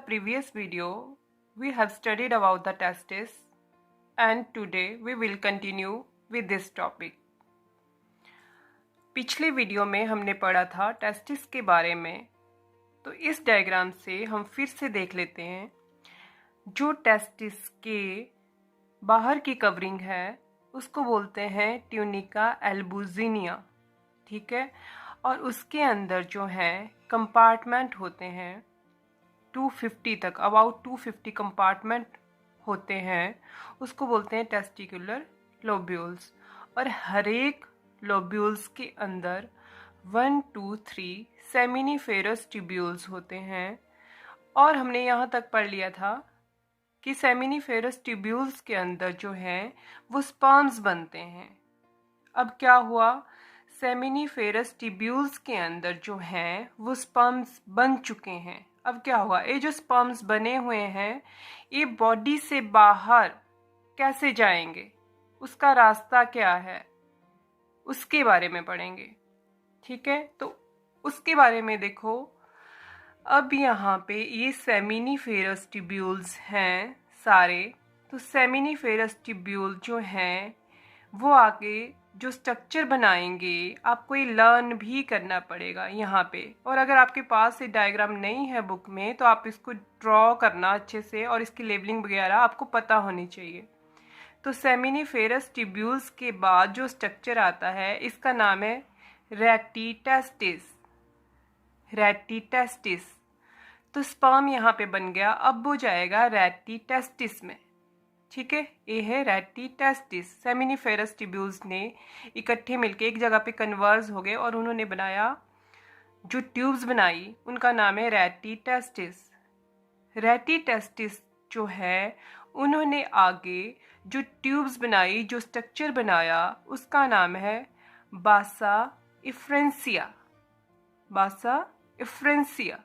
previous video, we have studied about the testes and today we will continue with this topic. पिछले video में हमने पढ़ा था testis के बारे में, तो इस डायग्राम से हम फिर से देख लेते हैं। जो टेस्टिस के बाहर की कवरिंग है उसको बोलते हैं ट्यूनिका एल्बुजिनिया, ठीक है। और उसके अंदर जो है कंपार्टमेंट होते हैं 250 तक, अबाउट 250 कंपार्टमेंट होते हैं, उसको बोलते हैं टेस्टिकुलर लोब्यूल्स। और हर एक लोब्यूल्स के अंदर 1, 2, 3 सेमिनिफेरस ट्यूब्यूल्स होते हैं। और हमने यहाँ तक पढ़ लिया था कि सेमिनिफेरस ट्यूब्यूल्स के अंदर जो है वो स्पर्म्स बनते हैं। अब क्या हुआ, सेमिनिफेरस ट्यूब्यूल्स के अंदर जो हैं वो स्पर्म्स बन चुके हैं। अब क्या हुआ, ये जो स्पर्म्स बने हुए हैं ये बॉडी से बाहर कैसे जाएंगे, उसका रास्ता क्या है, उसके बारे में पढ़ेंगे, ठीक है। तो उसके बारे में देखो, अब यहाँ पे ये सेमिनिफेरस ट्यूब्यूल्स हैं सारे। तो सेमिनिफेरस ट्यूब्यूल जो हैं वो आगे जो स्ट्रक्चर बनाएंगे आपको ये लर्न भी करना पड़ेगा यहाँ पे। और अगर आपके पास ये डायग्राम नहीं है बुक में तो आप इसको ड्रॉ करना अच्छे से, और इसकी लेबलिंग वगैरह आपको पता होनी चाहिए। तो सेमिनिफेरस ट्यूब्यूल्स के बाद जो स्ट्रक्चर आता है इसका नाम है रेटिटेस्टिस। रेटिटेस्टिस, तो स्पर्म यहाँ पे बन गया, अब वो जाएगा रेटिटेस्टिस में, ठीक है। ये है रेटिटेस्टिस। सेमिनिफेरस ट्यूब्यूल्स ने इकट्ठे मिलके एक जगह पे कन्वर्ज हो गए और उन्होंने बनाया, जो ट्यूब्स बनाई उनका नाम है रेटिटेस्टिस। रेटिटेस्टिस जो है उन्होंने आगे जो ट्यूब्स बनाई, जो स्ट्रक्चर बनाया, उसका नाम है बासा इफ्रेंसिया। बासा इफ्रेंसिया,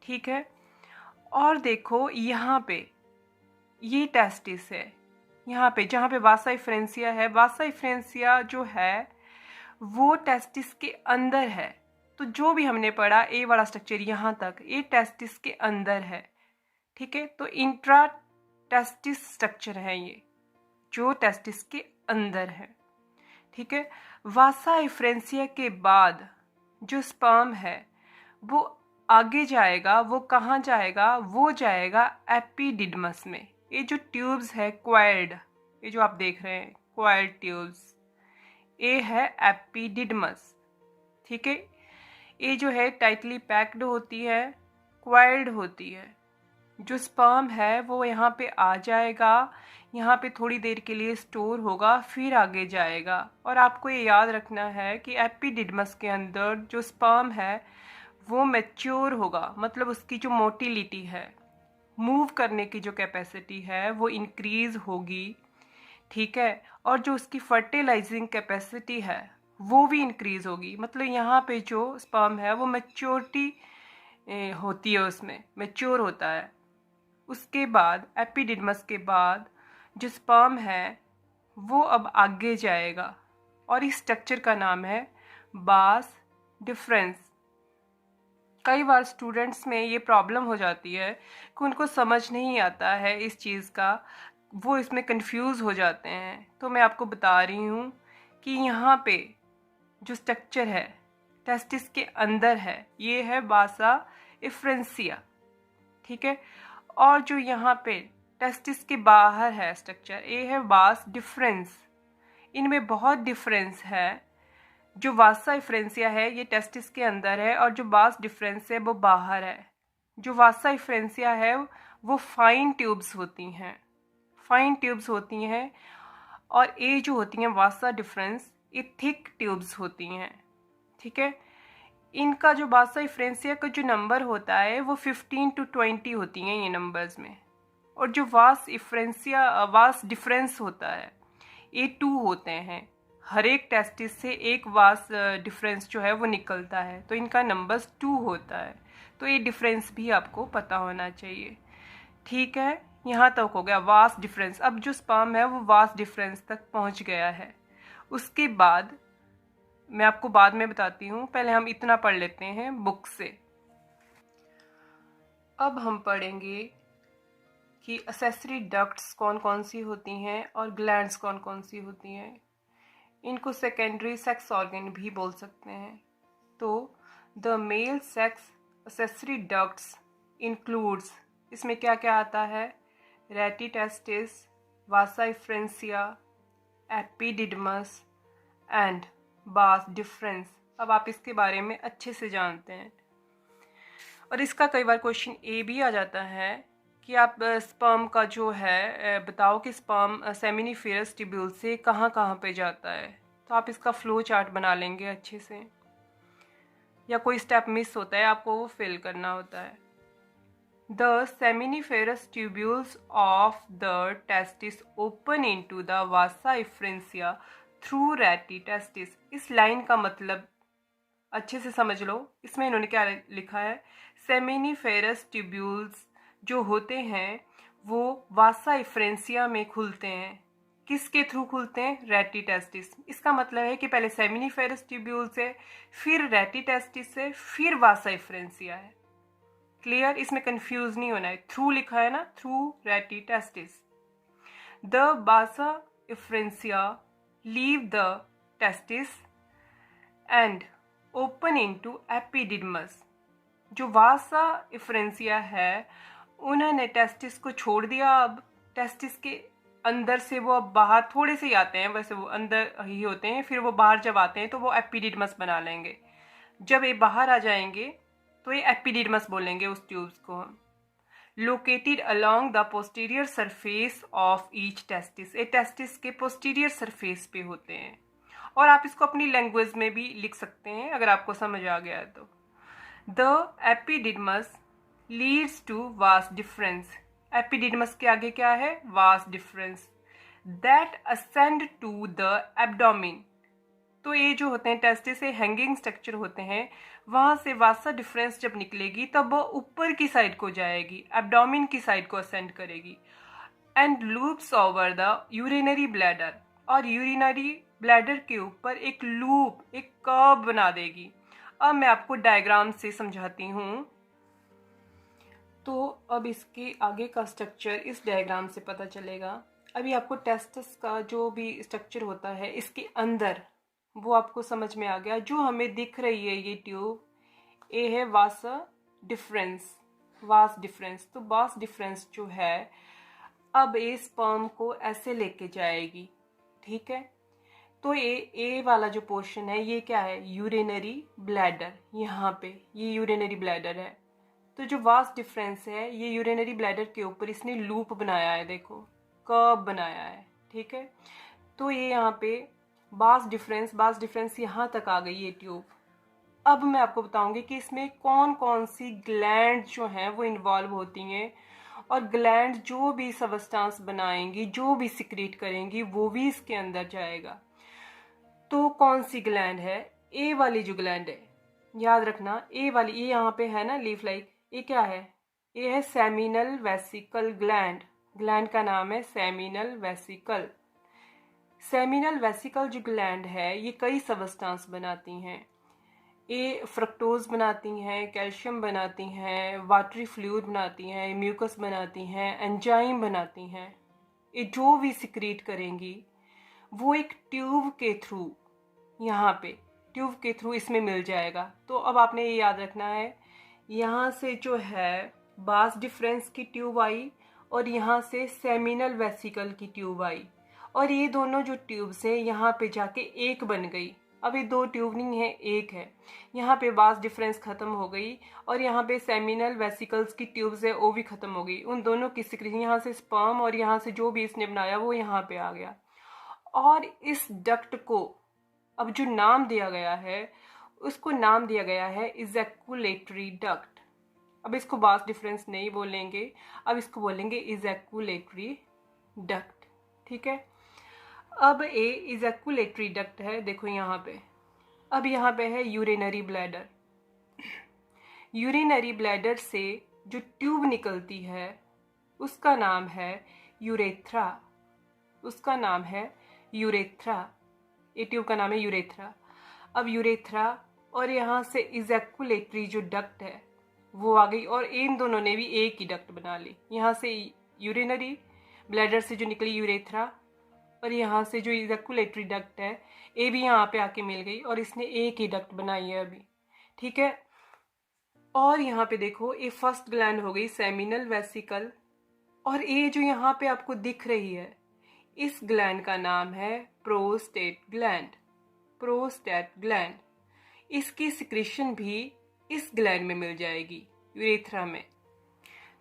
ठीक है। और देखो यहाँ पे ये टेस्टिस है, यहाँ पे जहाँ पे वासा इफ्रेंसिया है, वासा इफ्रेंसिया जो है वो टेस्टिस के अंदर है। तो जो भी हमने पढ़ा ए वाला स्ट्रक्चर यहाँ तक, ये टेस्टिस के अंदर है, ठीक है। तो इंट्रा टेस्टिस स्ट्रक्चर है ये, जो टेस्टिस के अंदर है, ठीक है। वासा इफ्रेंसिया के बाद जो स्पर्म है वो आगे जाएगा, वो कहाँ जाएगा, वो जाएगा एपिडिडमस में। ये जो ट्यूब्स है क्वाइल्ड, ये जो आप देख रहे हैं क्वाइल्ड ट्यूब्स, ये है एपिडिडमस, ठीक है। ये जो है टाइटली पैक्ड होती है, क्वाइल्ड होती है। जो स्पर्म है वो यहाँ पे आ जाएगा, यहाँ पे थोड़ी देर के लिए स्टोर होगा, फिर आगे जाएगा। और आपको ये याद रखना है कि एपिडिडमस के अंदर जो स्पर्म है वो मैच्योर होगा, मतलब उसकी जो मोटिलिटी है, मूव करने की जो कैपेसिटी है वो इंक्रीज होगी, ठीक है। और जो उसकी फर्टिलाइजिंग कैपेसिटी है वो भी इंक्रीज होगी। मतलब यहाँ पे जो स्पर्म है वो मैच्योरिटी होती है, उसमें मैच्योर होता है। उसके बाद एपिडिडमस के बाद जो स्पर्म है वो अब आगे जाएगा, और इस स्ट्रक्चर का नाम है बास डिफरेंस। कई बार स्टूडेंट्स में ये प्रॉब्लम हो जाती है कि उनको समझ नहीं आता है इस चीज़ का, वो इसमें कंफ्यूज हो जाते हैं। तो मैं आपको बता रही हूँ कि यहाँ पे जो स्ट्रक्चर है टेस्टिस के अंदर है, ये है बासा इफ्रेंसिया, ठीक है। और जो यहाँ पे टेस्टिस के बाहर है स्ट्रक्चर, ये है बास डिफरेंस। इनमें बहुत डिफरेंस है। जो वासा इफ्रेंसिया है ये टेस्टिस के अंदर है, और जो बास डिफरेंस है वो बाहर है। जो वासा इफ्रेंसिया है वो फाइन ट्यूब्स होती हैं, फाइन ट्यूब्स होती हैं। और ये जो होती हैं वासा डिफरेंस, ये थिक ट्यूब्स होती हैं, ठीक है। इनका जो वासा इफ्रेंसिया का जो नंबर होता है वो 15 to 20 होती हैं ये नंबर्स में। और जो वास डिफरेंस होता है ये 2 होते हैं। हर एक टेस्टिस से एक वास डिफरेंस जो है वो निकलता है, तो इनका नंबर्स 2 होता है। तो ये डिफरेंस भी आपको पता होना चाहिए, ठीक है। यहाँ तक हो गया वास डिफरेंस। अब जो स्पर्म है वो वास डिफरेंस तक पहुँच गया है। उसके बाद मैं आपको बाद में बताती हूँ, पहले हम इतना पढ़ लेते हैं बुक से। अब हम पढ़ेंगे कि एक्सेसरी डक्ट्स कौन कौन सी होती हैं और ग्लैंड्स कौन कौन सी होती हैं। इनको सेकेंडरी सेक्स ऑर्गन भी बोल सकते हैं। तो the male sex accessory ducts includes, इसमें क्या क्या आता है, रेटी testis, Vasa efferentia, epididymis and बास डिफरेंस। अब आप इसके बारे में अच्छे से जानते हैं और इसका कई बार क्वेश्चन ए भी आ जाता है कि आप स्पर्म का जो है बताओ कि स्पर्म सेमिनिफेरस ट्यूब्यूल से कहाँ कहाँ पे जाता है। तो आप इसका फ्लो चार्ट बना लेंगे अच्छे से, या कोई स्टेप मिस होता है आपको वो फिल करना होता है। The seminiferous tubules of the testis open into the vasa efferentia through reti testis। इस लाइन का मतलब अच्छे से समझ लो। इसमें इन्होंने क्या लिखा है, सेमिनिफेरस ट्यूब्यूल्स जो होते हैं वो वासा इफ्रेंसिया में खुलते हैं। किसके थ्रू खुलते हैं, रेटी टेस्टिस। इसका मतलब है कि पहले सेमिनिफेरस ट्यूब्यूल से, फिर रेटी टेस्टिस से, फिर वासा इफ्रेंसिया है। क्लियर, इसमें कंफ्यूज नहीं होना है। थ्रू लिखा है ना, थ्रू रेटी टेस्टिस। द बासा efferentia leave the testis and open into epididymis. जो वासा इफ्रेंसिया है उन्होंने टेस्टिस को छोड़ दिया। अब टेस्टिस के अंदर से वो अब बाहर थोड़े से ही आते हैं, वैसे वो अंदर ही होते हैं, फिर वो बाहर जब आते हैं तो वो एपिडिडमस बना लेंगे। जब ये बाहर आ जाएंगे तो ये एपिडिडमस बोलेंगे उस ट्यूब्स को हम। Located along the posterior surface of each testis, ये टेस्टिस के पोस्टीरियर सरफेस पे होते हैं। और आप इसको अपनी लैंग्वेज में भी लिख सकते हैं अगर आपको समझ आ गया है तो। The epididymis leads to vas deferens, epididymis के आगे क्या है, vas deferens, that ascend to the abdomen. तो ये जो होते हैं टेस्टिस से हैंगिंग स्ट्रक्चर होते हैं, वहां से वासा डिफरेंस जब निकलेगी तब वो ऊपर की साइड को जाएगी, एब्डोमिन की साइड को असेंड करेगी। And loops over the urinary bladder, और यूरिनरी ब्लैडर के ऊपर एक लूप, एक कर्व बना देगी। अब मैं आपको डायग्राम से समझाती हूँ। तो अब इसके आगे का स्ट्रक्चर इस डायग्राम से पता चलेगा। अभी आपको टेस्टिस का जो भी स्ट्रक्चर होता है इसके अंदर वो आपको समझ में आ गया। जो हमें दिख रही है ये ट्यूब, ये है वास डिफरेंस, वास डिफरेंस। तो वास डिफरेंस जो है अब ये स्पर्म को ऐसे लेके जाएगी, ठीक है। तो ये वाला जो पोर्शन है ये क्या है, यूरिनरी ब्लैडर। यहाँ पे ये यूरिनरी ब्लैडर है। तो जो वास डिफरेंस है ये यूरिनरी ब्लैडर के ऊपर इसने लूप बनाया है, देखो कर्व बनाया है, ठीक है। तो ये यहाँ पे बास डिफरेंस यहाँ तक आ गई ये ट्यूब। अब मैं आपको बताऊंगी कि इसमें कौन कौन सी ग्लैंड जो हैं वो इन्वॉल्व होती हैं, और ग्लैंड जो भी सबस्टांस बनाएंगी, जो भी सिक्रीट करेंगी, वो भी इसके अंदर जाएगा। तो कौन सी ग्लैंड है, ए वाली जो ग्लैंड है, याद रखना ए वाली, ये यहाँ पे है ना लीफ लाइक, ये क्या है, ये है सेमिनल वेसिकल ग्लैंड। ग्लैंड का नाम है सेमिनल वेसिकल। सेमिनल वेसिकल जो ग्लैंड है ये कई सबस्टांस बनाती हैं। ये फ्रक्टोज बनाती हैं, कैल्शियम बनाती हैं, वाटरी फ्लूइड बनाती हैं, म्यूकस बनाती हैं, एंजाइम बनाती हैं। ये जो भी सिक्रीट करेंगी वो एक ट्यूब के थ्रू, यहाँ पे ट्यूब के थ्रू इसमें मिल जाएगा। तो अब आपने ये याद रखना है, यहाँ से जो है बास डिफरेंस की ट्यूब आई और यहाँ से सेमिनल वेसिकल की ट्यूब आई, और ये दोनों जो ट्यूब्स हैं यहाँ पे जाके एक बन गई। अब ये दो ट्यूब नहीं है, एक है। यहाँ पे बास डिफरेंस खत्म हो गई और यहाँ पे सेमिनल वेसिकल्स की ट्यूब्स है वो भी खत्म हो गई। उन दोनों की सिक्रीशन, यहाँ से स्पर्म और यहाँ से जो भी इसने बनाया वो यहाँ पे आ गया। और इस डक्ट को अब जो नाम दिया गया है उसको नाम दिया गया है इजैकुलेटरी डक्ट। अब इसको बास डिफरेंस नहीं बोलेंगे, अब इसको बोलेंगे इजैकुलेटरी डक्ट, ठीक है। अब ए इजैकुलेटरी डक्ट है, देखो यहाँ पे। अब यहाँ पे है यूरिनरी ब्लैडर। यूरिनरी ब्लैडर से जो ट्यूब निकलती है उसका नाम है यूरेथ्रा, उसका नाम है यूरेथ्रा। ये ट्यूब का नाम है यूरेथ्रा। अब यूरेथ्रा और यहाँ से इजैकुलेटरी जो डक्ट है वो आ गई, और इन दोनों ने भी एक ही डक्ट बना ली। यहाँ से यूरिनरी ब्लैडर से जो निकली यूरेथ्रा, और यहाँ से जो इजैकुलेटरी डक्ट है ये भी यहाँ पे आके मिल गई, और इसने एक ही डक्ट बनाई है अभी। ठीक है, और यहाँ पे देखो ये फर्स्ट ग्लैंड हो गई सेमिनल वेसिकल, और ये जो यहाँ पे आपको दिख रही है इस ग्लैंड का नाम है प्रोस्टेट ग्लैंड। प्रोस्टेट ग्लैंड, इसकी सिक्रीशन भी इस ग्लैंड में मिल जाएगी, यूरेथ्रा में।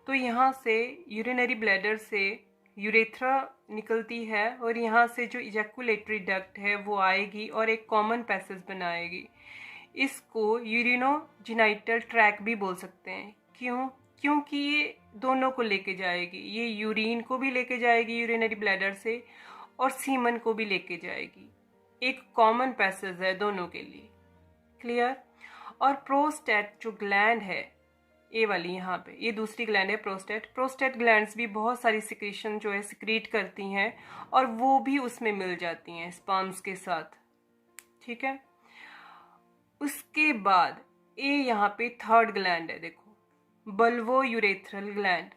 तो यहाँ से यूरिनरी ब्लैडर से यूरेथ्रा निकलती है, और यहाँ से जो इजैकुलेटरी डक्ट है वो आएगी और एक कॉमन पैसेज बनाएगी। इसको यूरिनोजेनिटल ट्रैक भी बोल सकते हैं। क्यों? क्योंकि ये दोनों को लेके जाएगी, ये यूरिन को भी लेके जाएगी यूरिनरी ब्लैडर से, और सीमन को भी लेके जाएगी। एक कॉमन पैसेज है दोनों के लिए। क्लियर? और प्रोस्टेट जो ग्लैंड है, ये वाली यहाँ पे, ये दूसरी ग्लैंड है प्रोस्टेट। प्रोस्टेट ग्लैंड्स भी बहुत सारी सिक्रीशन जो है सिक्रीट करती हैं, और वो भी उसमें मिल जाती हैं स्पर्म्स के साथ। ठीक है, उसके बाद ये यहाँ पे थर्ड ग्लैंड है, देखो, bulbourethral gland.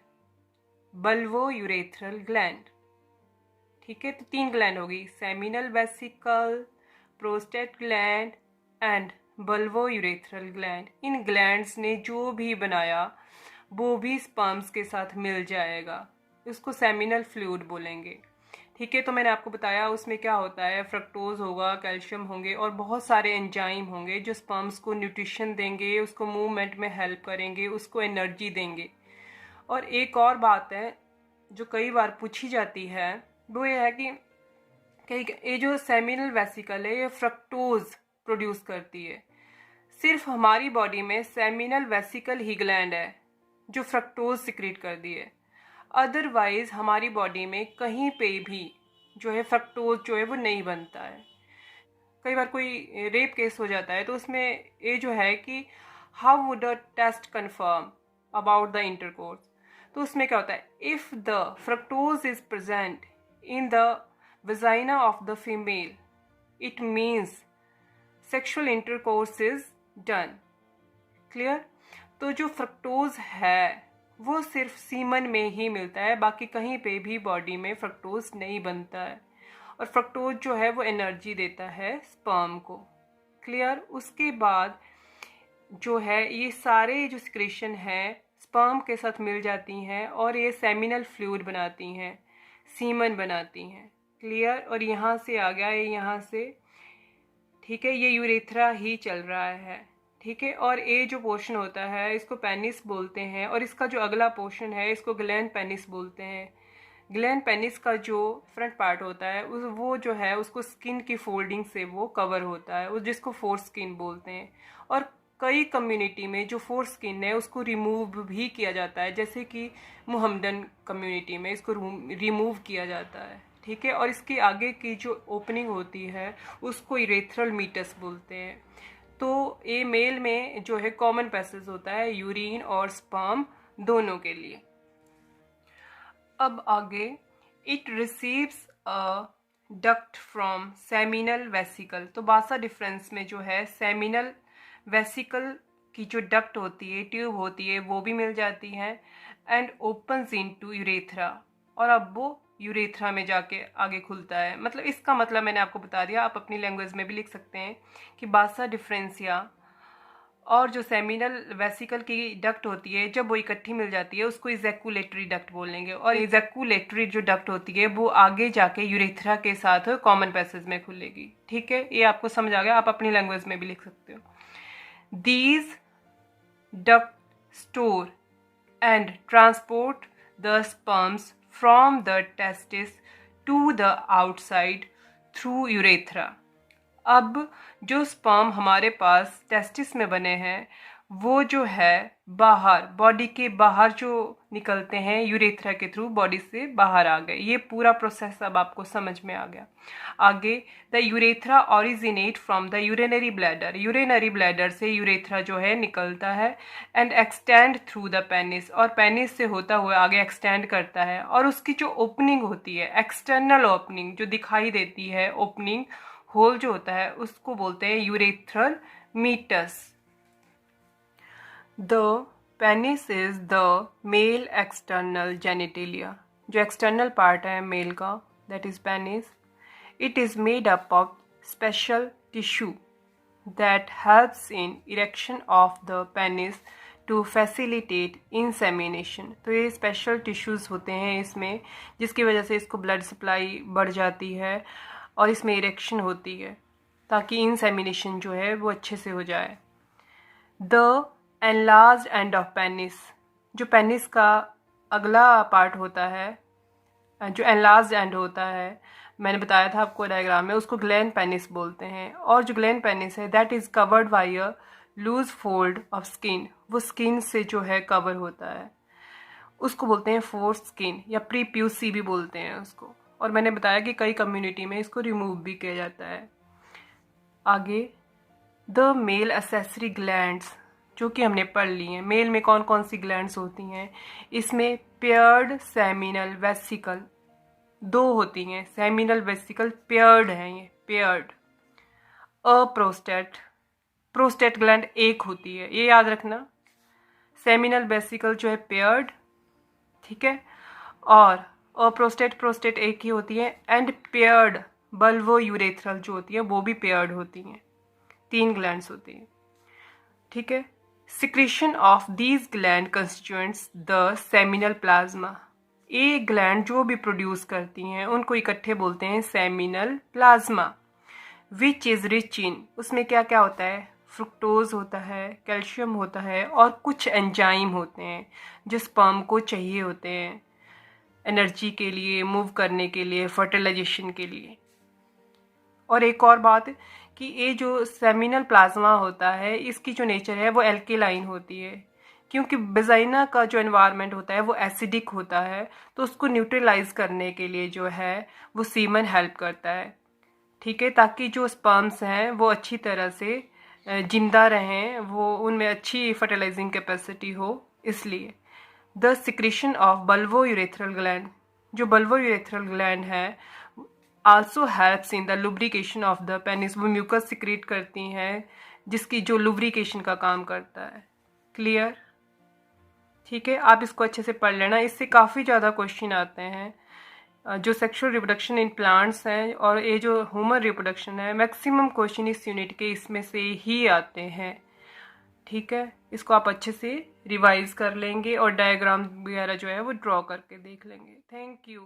Bulbourethral gland. ठीक है, तो 3 ग्लैंड होगी, seminal vesicle, prostate gland and bulbourethral gland. इन ग्लैंड्स ने जो भी बनाया वो भी स्पर्म्स के साथ मिल जाएगा, इसको सेमिनल फ्लूइड बोलेंगे। ठीक है, तो मैंने आपको बताया उसमें क्या होता है, फ्रक्टोज होगा, कैल्शियम होंगे, और बहुत सारे एंजाइम होंगे जो स्पर्म्स को न्यूट्रिशन देंगे, उसको मूवमेंट में हेल्प करेंगे, उसको एनर्जी देंगे। और एक और बात है जो कई बार पूछी जाती है, वो ये है कि ये जो सेमिनल वेसिकल है ये फ्रक्टोज प्रोड्यूस करती है। सिर्फ हमारी बॉडी में सेमिनल वेसिकल ही ग्लैंड है जो फ्रक्टोज सिक्रीट कर दी है। अदरवाइज हमारी बॉडी में कहीं पे भी जो है फ्रक्टोज जो है वो नहीं बनता है। कई बार कोई रेप केस हो जाता है तो उसमें ये जो है कि how would a test confirm about the intercourse, तो उसमें क्या होता है, if the fructose is present in the vagina of the female it means sexual intercourse is done. Clear? तो जो फ्रक्टोज है वो सिर्फ सीमन में ही मिलता है, बाकी कहीं पे भी बॉडी में फ्रक्टोज नहीं बनता है, और फ्रक्टोज जो है वो एनर्जी देता है स्पर्म को। क्लियर? उसके बाद जो है ये सारे जो सिक्रेशन हैं स्पर्म के साथ मिल जाती हैं, और ये सेमिनल फ्लूइड बनाती हैं, सीमन बनाती हैं। क्लियर? और यहाँ से आ गया ये यहाँ से, ठीक है, ये यूरेथ्रा ही चल रहा है। ठीक है, और ये जो पोर्शन होता है इसको पेनिस बोलते हैं, और इसका जो अगला पोर्शन है इसको ग्लैंड पेनिस बोलते हैं। ग्लैंड पेनिस का जो फ्रंट पार्ट होता है वो जो है उसको स्किन की फोल्डिंग से वो कवर होता है, उस जिसको फोर स्किन बोलते हैं। और कई कम्युनिटी में जो फोर स्किन है उसको रिमूव भी किया जाता है, जैसे कि मुहम्मदन कम्युनिटी में इसको रिमूव किया जाता है। ठीक है, और इसके आगे की जो ओपनिंग होती है उसको यूरेथ्रल मीटस बोलते हैं। तो ये मेल में जो है कॉमन पैसेज होता है यूरिन और स्पर्म दोनों के लिए। अब आगे, it receives a duct from seminal vesicle. तो बासा डिफरेंस में जो है सेमिनल वेसिकल की जो डक्ट होती है, ट्यूब होती है, वो भी मिल जाती है, एंड ओपन्स इनटू यूरेथ्रा, और अब वो यूरेथ्रा में जाके आगे खुलता है। मतलब इसका मतलब मैंने आपको बता दिया, आप अपनी लैंग्वेज में भी लिख सकते हैं कि बासा डिफरेंसिया और जो सेमिनल वेसिकल की डक्ट होती है जब वो इकट्ठी मिल जाती है उसको इजैकुलेटरी डक्ट बोलेंगे, और इजैकुलेटरी जो डक्ट होती है वो आगे जाके यूरेथ्रा के साथ कॉमन पैसेज में खुलेगी। ठीक है, ये आपको समझ आ गया, आप अपनी लैंग्वेज में भी लिख सकते हो। These duct store and transport the sperms from the testis to the outside through urethra. अब जो स्पर्म हमारे पास टेस्टिस में बने हैं वो जो है बाहर, बॉडी के बाहर जो निकलते हैं यूरेथ्रा के थ्रू, बॉडी से बाहर आ गए। ये पूरा प्रोसेस अब आपको समझ में आ गया। आगे, the urethra originate from the urinary bladder. Urinary bladder से यूरेथ्रा जो है निकलता है, and extend through the penis, और पेनिस से होता हुआ आगे एक्सटेंड करता है, और उसकी जो ओपनिंग होती है, एक्सटर्नल ओपनिंग जो दिखाई देती है, ओपनिंग होल जो होता है, उसको बोलते हैं urethral meatus. The penis is the male external genitalia, जो एक्सटर्नल पार्ट है मेल का, that is penis. It is made up of special tissue that helps in erection of the penis to facilitate insemination. तो ये special tissues होते हैं इसमें, जिसकी वजह से इसको ब्लड सप्लाई बढ़ जाती है और इसमें इरेक्शन होती है ताकि इंसेमिनेशन जो है वो अच्छे से हो जाए. The enlarged end of penis, जो पेनिस का अगला पार्ट होता है, जो एनलार्ज्ड एंड होता है, मैंने बताया था आपको डायग्राम में, उसको ग्लैंड पेनिस बोलते हैं. और जो ग्लैंड पेनिस है that is covered by a loose fold of skin, वो स्किन से जो है कवर होता है, उसको बोलते हैं फोर्स स्किन या प्रीप्यूसी भी बोलते हैं उसको. और मैंने बताया कि कई कम्युनिटी में इसको रिमूव भी किया जाता है. आगे द मेल एसेसरी ग्लैंड्स, जो कि हमने पढ़ ली हैं. मेल में कौन कौन सी ग्लैंड्स होती हैं, इसमें पेयर्ड सेमिनल वेसिकल दो होती हैं. सेमिनल वेसिकल पेयर्ड हैं, ये पेयर्ड. प्रोस्टेट, प्रोस्टेट ग्लैंड एक होती है, ये याद रखना. सेमिनल वेसिकल जो है पेयर्ड, ठीक है. और प्रोस्टेट, प्रोस्टेट एक ही होती है. एंड पेयर्ड बल्वो यूरेथ्रल जो होती है वो भी पेयर्ड होती हैं. 3 ग्लैंड्स होती हैं, ठीक है. Secretion of these gland constituents the seminal plasma. एक ग्लैंड जो भी प्रोड्यूस करती हैं उनको इकट्ठे बोलते हैं seminal plasma. Which is rich in, उसमें क्या क्या होता है, फ्रुक्टोज होता है, कैल्शियम होता है और कुछ एंजाइम होते हैं जो स्पर्म को चाहिए होते हैं एनर्जी के लिए, मूव करने के लिए, फर्टिलाइजेशन के लिए. और एक और बात कि ये जो सेमिनल प्लाज्मा होता है इसकी जो नेचर है वो एल्केलाइन होती है, क्योंकि वेजाइना का जो एनवायरनमेंट होता है वो एसिडिक होता है, तो उसको न्यूट्रलाइज करने के लिए जो है वो सीमन हेल्प करता है, ठीक है, ताकि जो स्पर्म्स हैं वो अच्छी तरह से जिंदा रहें, वो उनमें अच्छी फर्टिलाइजिंग कैपेसिटी हो. इसलिए the secretion of bulbourethral gland, जो बल्वो यूरेथ्रल ग्लैंड है also helps in the lubrication of the penis. वो म्यूकस सिक्रीट करती हैं जिसकी जो लुब्रिकेशन का काम करता है. क्लियर, ठीक है. आप इसको अच्छे से पढ़ लेना, इससे काफ़ी ज़्यादा क्वेश्चन आते हैं. जो सेक्सुअल रिप्रोडक्शन इन प्लांट्स हैं और ये जो ह्यूमन रिप्रोडक्शन है, मैक्सिमम क्वेश्चन इस यूनिट के इसमें से ही आते हैं, ठीक है. इसको आप अच्छे से रिवाइज कर लेंगे और डायग्राम वगैरह जो है वो ड्रॉ करके देख लेंगे. Thank you.